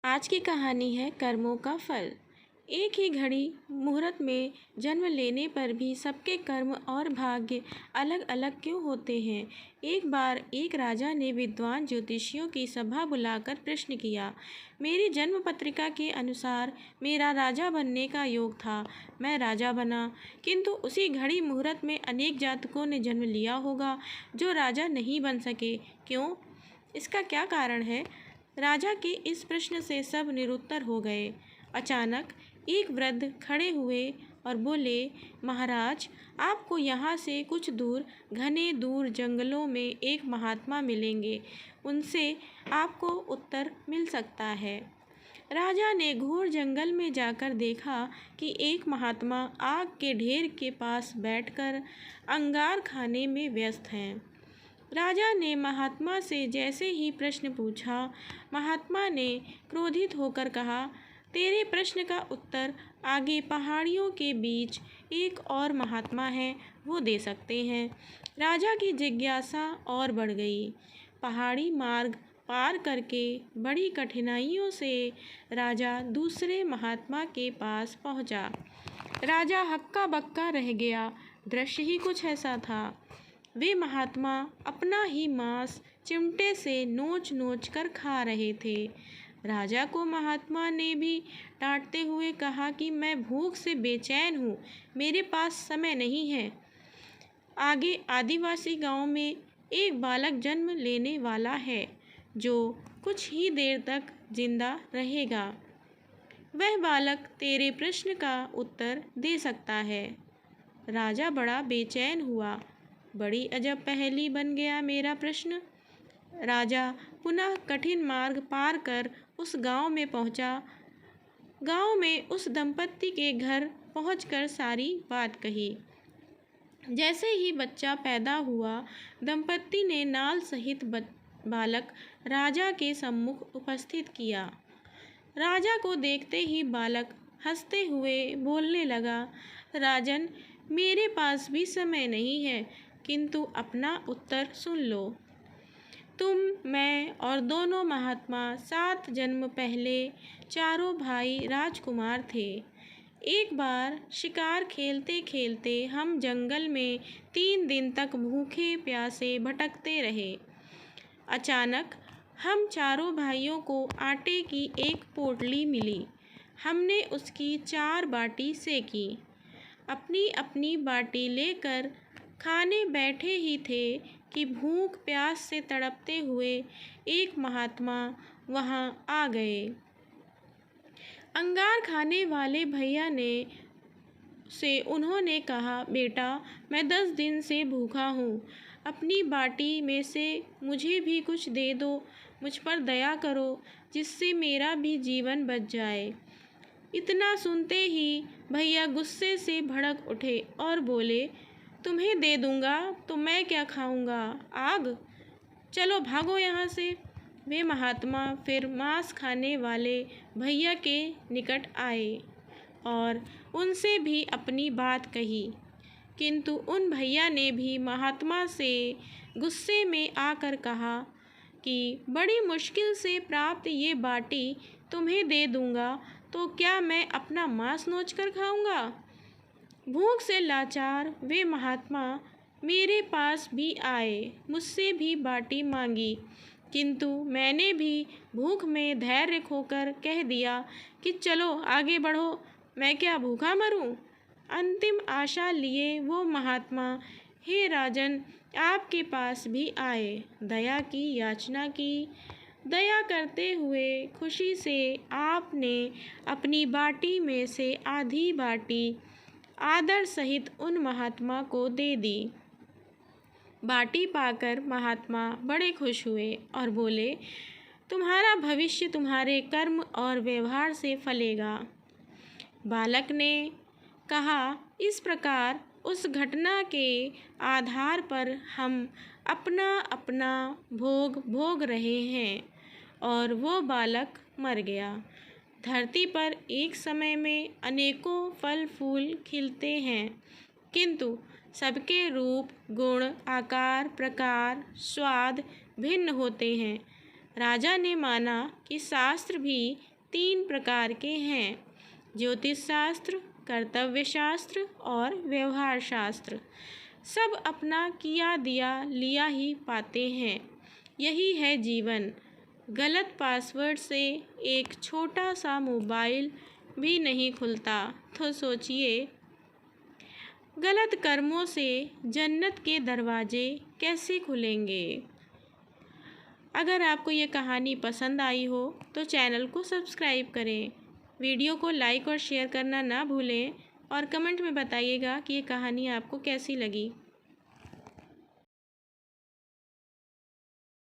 आज की कहानी है कर्मों का फल। एक ही घड़ी मुहूर्त में जन्म लेने पर भी सबके कर्म और भाग्य अलग अलग क्यों होते हैं। एक बार एक राजा ने विद्वान ज्योतिषियों की सभा बुलाकर प्रश्न किया। मेरी जन्म पत्रिका के अनुसार मेरा राजा बनने का योग था। मैं राजा बना, किंतु उसी घड़ी मुहूर्त में अनेक जातकों ने जन्म लिया होगा जो राजा नहीं बन सके। क्यों? इसका क्या कारण है? राजा के इस प्रश्न से सब निरुत्तर हो गए। अचानक एक वृद्ध खड़े हुए और बोले, महाराज, आपको यहाँ से कुछ दूर घने दूर जंगलों में एक महात्मा मिलेंगे। उनसे आपको उत्तर मिल सकता है। राजा ने घोर जंगल में जाकर देखा कि एक महात्मा आग के ढेर के पास बैठकर अंगार खाने में व्यस्त हैं। राजा ने महात्मा से जैसे ही प्रश्न पूछा, महात्मा ने क्रोधित होकर कहा, तेरे प्रश्न का उत्तर आगे पहाड़ियों के बीच एक और महात्मा है, वो दे सकते हैं। राजा की जिज्ञासा और बढ़ गई। पहाड़ी मार्ग पार करके बड़ी कठिनाइयों से राजा दूसरे महात्मा के पास पहुंचा। राजा हक्का बक्का रह गया। दृश्य ही कुछ ऐसा था। वे महात्मा अपना ही मांस चिमटे से नोच नोच कर खा रहे थे। राजा को महात्मा ने भी डांटते हुए कहा कि मैं भूख से बेचैन हूँ, मेरे पास समय नहीं है। आगे आदिवासी गांव में एक बालक जन्म लेने वाला है जो कुछ ही देर तक जिंदा रहेगा। वह बालक तेरे प्रश्न का उत्तर दे सकता है। राजा बड़ा बेचैन हुआ। बड़ी अजब पहेली बन गया मेरा प्रश्न। राजा पुनः कठिन मार्ग पार कर उस गांव में पहुंचा। गांव में उस दंपत्ति के घर पहुंचकर सारी बात कही। जैसे ही बच्चा पैदा हुआ, दंपत्ति ने नाल सहित बालक राजा के सम्मुख उपस्थित किया। राजा को देखते ही बालक हंसते हुए बोलने लगा, राजन, मेरे पास भी समय नहीं है, किंतु अपना उत्तर सुन लो। तुम, मैं और दोनों महात्मा 7 जन्म पहले चारों भाई राजकुमार थे। एक बार शिकार खेलते खेलते हम जंगल में 3 दिन तक भूखे प्यासे भटकते रहे। अचानक हम चारों भाइयों को आटे की एक पोटली मिली। हमने उसकी 4 बाटी सेकी। अपनी अपनी बाटी लेकर खाने बैठे ही थे कि भूख प्यास से तड़पते हुए एक महात्मा वहां आ गए। अंगार खाने वाले भैया से उन्होंने कहा, बेटा, मैं 10 दिन से भूखा हूँ, अपनी बाटी में से मुझे भी कुछ दे दो, मुझ पर दया करो, जिससे मेरा भी जीवन बच जाए। इतना सुनते ही भैया गुस्से से भड़क उठे और बोले, तुम्हें दे दूंगा तो मैं क्या खाऊंगा? आग! चलो भागो यहाँ से। वे महात्मा फिर मांस खाने वाले भैया के निकट आए और उनसे भी अपनी बात कही, किंतु उन भैया ने भी महात्मा से गुस्से में आकर कहा कि बड़ी मुश्किल से प्राप्त ये बाटी तुम्हें दे दूंगा तो क्या मैं अपना मांस नोच कर खाऊंगा? भूख से लाचार वे महात्मा मेरे पास भी आए, मुझसे भी बाटी मांगी, किंतु मैंने भी भूख में धैर्य खोकर कह दिया कि चलो आगे बढ़ो, मैं क्या भूखा मरूं? अंतिम आशा लिए वो महात्मा, हे राजन, आपके पास भी आए, दया की याचना की। दया करते हुए खुशी से आपने अपनी बाटी में से आधी बाटी आदर सहित उन महात्मा को दे दी। बाटी पाकर महात्मा बड़े खुश हुए और बोले, तुम्हारा भविष्य तुम्हारे कर्म और व्यवहार से फलेगा। बालक ने कहा, इस प्रकार उस घटना के आधार पर हम अपना अपना भोग भोग रहे हैं और वो बालक मर गया। धरती पर एक समय में अनेकों फल फूल खिलते हैं, किंतु सबके रूप, गुण, आकार, प्रकार, स्वाद भिन्न होते हैं। राजा ने माना कि शास्त्र भी 3 प्रकार के हैं, ज्योतिष शास्त्र, कर्तव्य शास्त्र और व्यवहार शास्त्र। सब अपना किया दिया लिया ही पाते हैं। यही है जीवन। गलत पासवर्ड से एक छोटा सा मोबाइल भी नहीं खुलता, तो सोचिए गलत कर्मों से जन्नत के दरवाजे कैसे खुलेंगे। अगर आपको ये कहानी पसंद आई हो तो चैनल को सब्सक्राइब करें, वीडियो को लाइक और शेयर करना ना भूलें और कमेंट में बताइएगा कि ये कहानी आपको कैसी लगी।